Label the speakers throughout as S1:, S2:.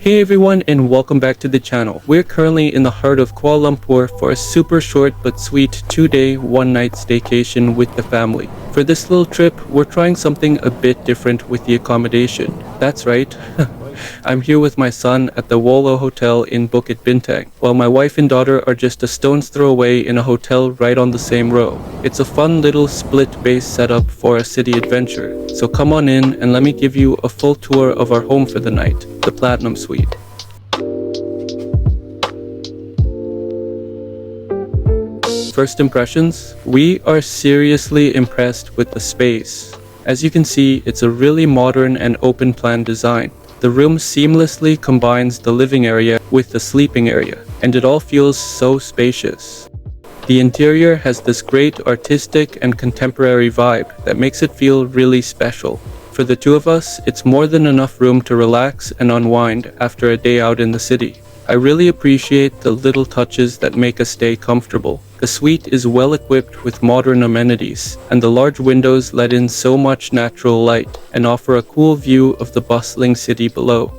S1: Hey everyone and welcome back to the channel. We're currently in the heart of Kuala Lumpur for a super short but sweet 2-day, 1-night staycation with the family. For this little trip, we're trying something a bit different with the accommodation. That's right. I'm here with my son at the WOLO Hotel in Bukit Bintang, while my wife and daughter are just a stone's throw away in a hotel right on the same row. It's a fun little split-based setup for a city adventure. So come on in and let me give you a full tour of our home for the night, the Platinum Suite. First impressions? We are seriously impressed with the space. As you can see, it's a really modern and open plan design. The room seamlessly combines the living area with the sleeping area, and it all feels so spacious. The interior has this great artistic and contemporary vibe that makes it feel really special. For the two of us, it's more than enough room to relax and unwind after a day out in the city. I really appreciate the little touches that make a stay comfortable. The suite is well equipped with modern amenities, and the large windows let in so much natural light and offer a cool view of the bustling city below.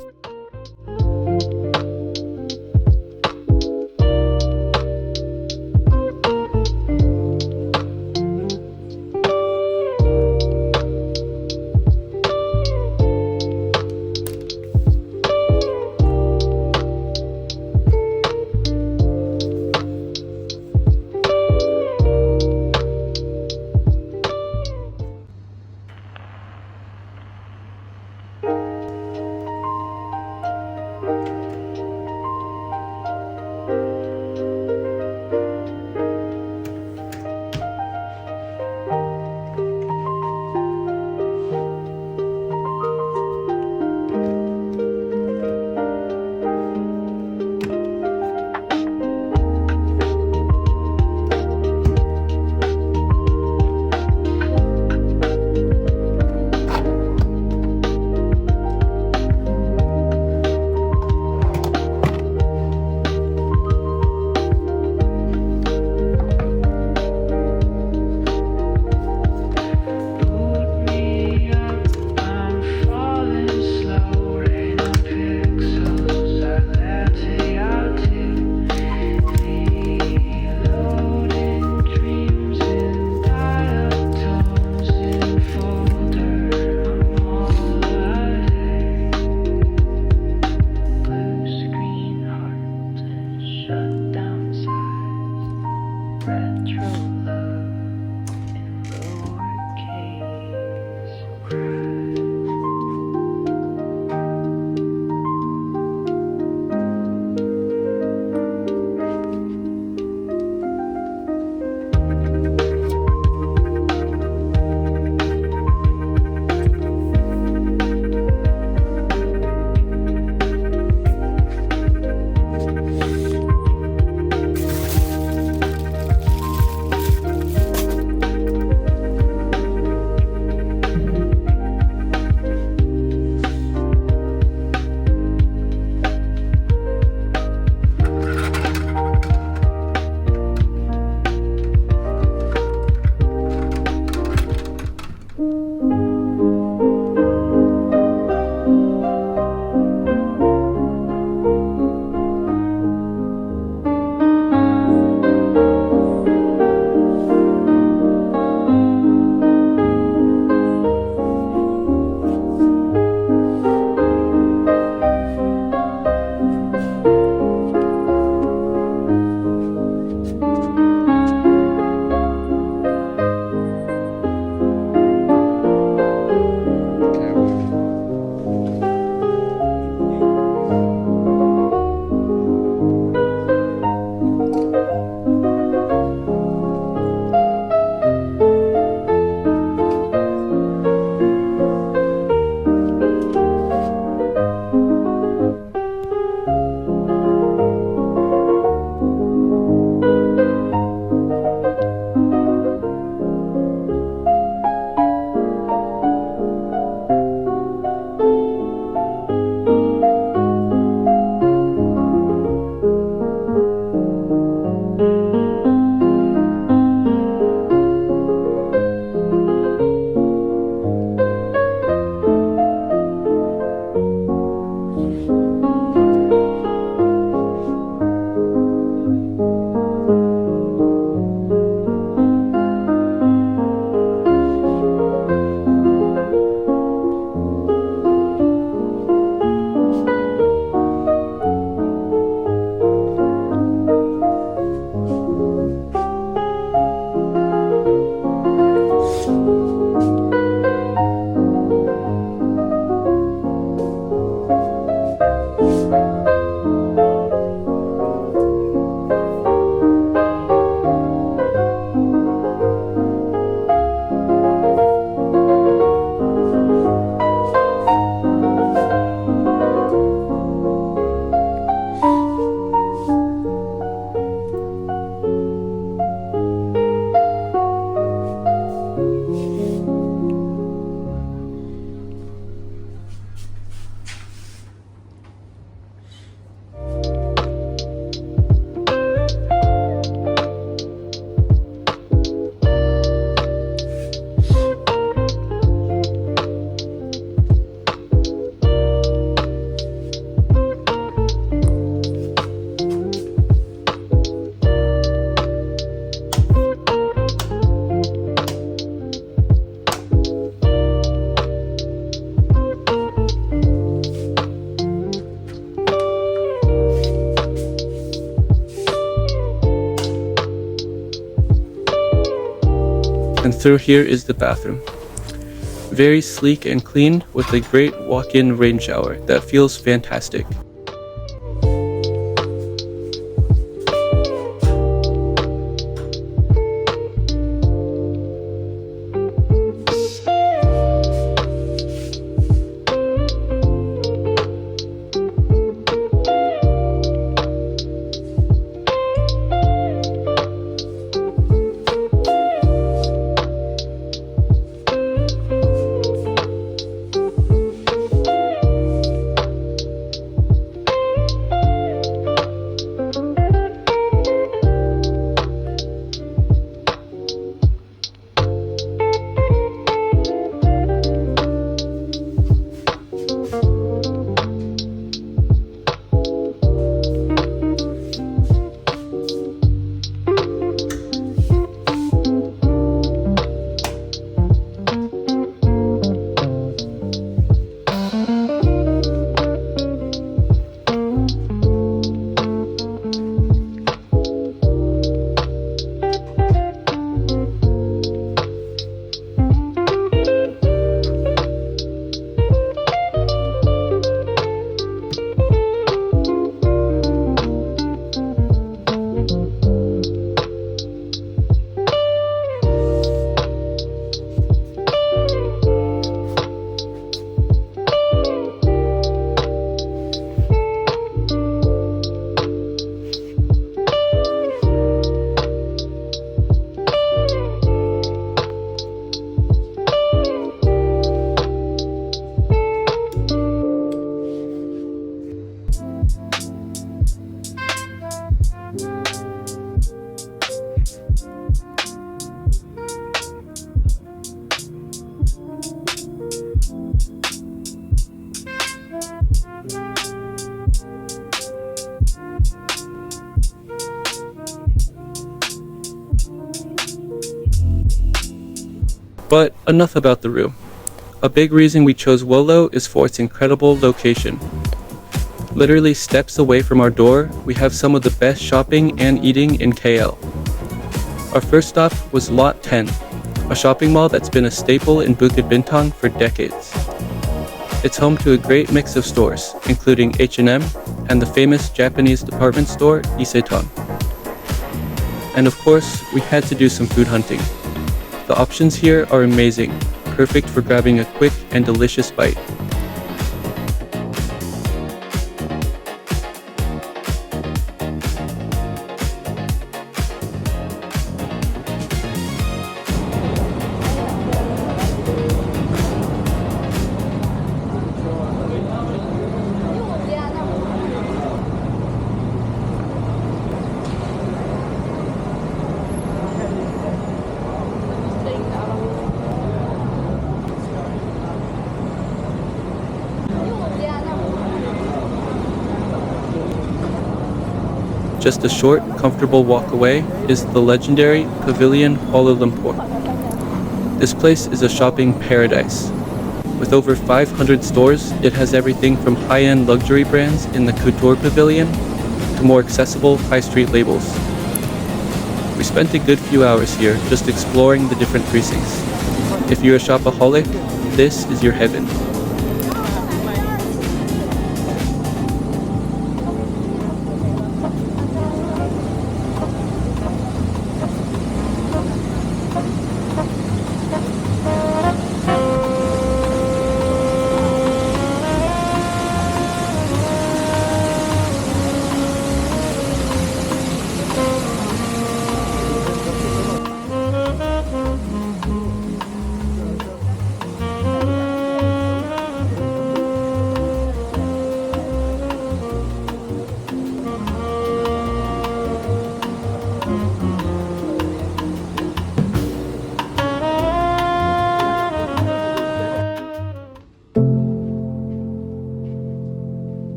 S1: through here is the bathroom. Very sleek and clean with a great walk-in rain shower that feels fantastic. But enough about the room. A big reason we chose WOLO is for its incredible location. Literally steps away from our door, we have some of the best shopping and eating in KL. Our first stop was Lot 10, a shopping mall that's been a staple in Bukit Bintang for decades. It's home to a great mix of stores, including H&M and the famous Japanese department store Isetan. And of course, we had to do some food hunting. The options here are amazing, perfect for grabbing a quick and delicious bite. Just a short, comfortable walk away is the legendary Pavilion Kuala Lumpur. This place is a shopping paradise. With over 500 stores, it has everything from high-end luxury brands in the couture pavilion to more accessible high street labels. We spent a good few hours here just exploring the different precincts. If you're a shopaholic, this is your heaven.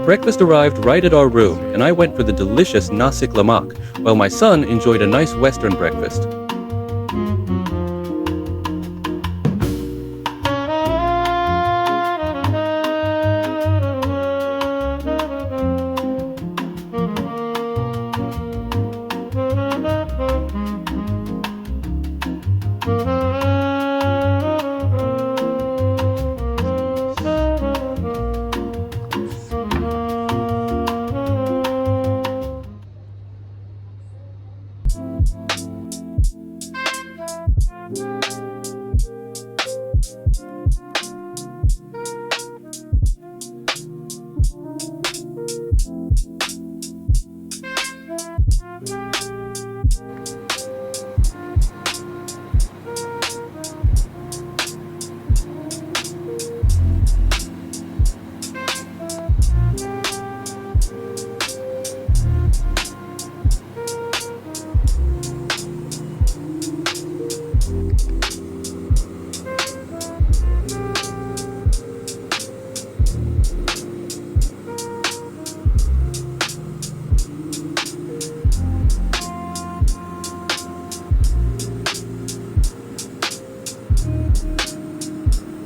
S1: Breakfast arrived right at our room, and I went for the delicious nasi lemak, while my son enjoyed a nice Western breakfast.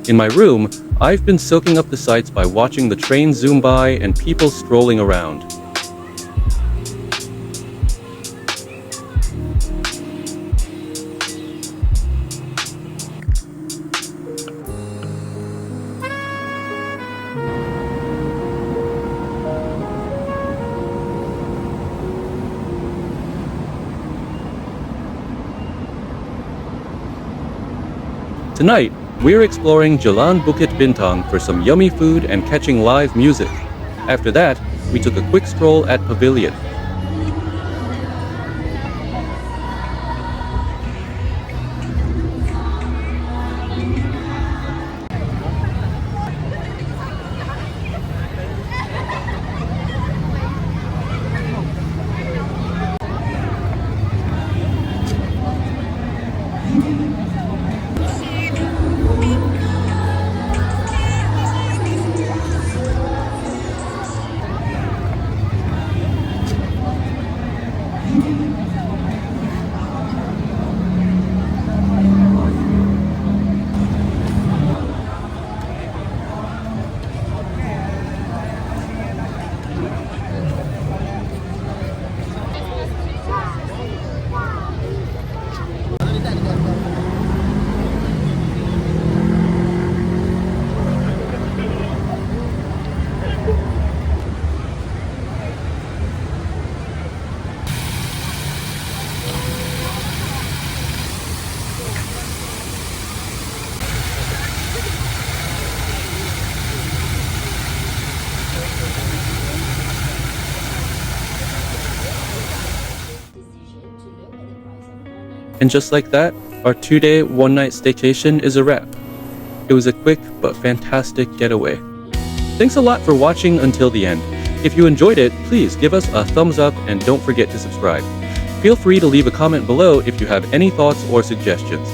S1: In my room, I've been soaking up the sights by watching the train zoom by and people strolling around. Tonight, we're exploring Jalan Bukit Bintang for some yummy food and catching live music. After that, we took a quick stroll at Pavillion. And just like that, our 2-day, 1-night staycation is a wrap. It was a quick but fantastic getaway. Thanks a lot for watching until the end. If you enjoyed it, please give us a thumbs up and don't forget to subscribe. Feel free to leave a comment below if you have any thoughts or suggestions.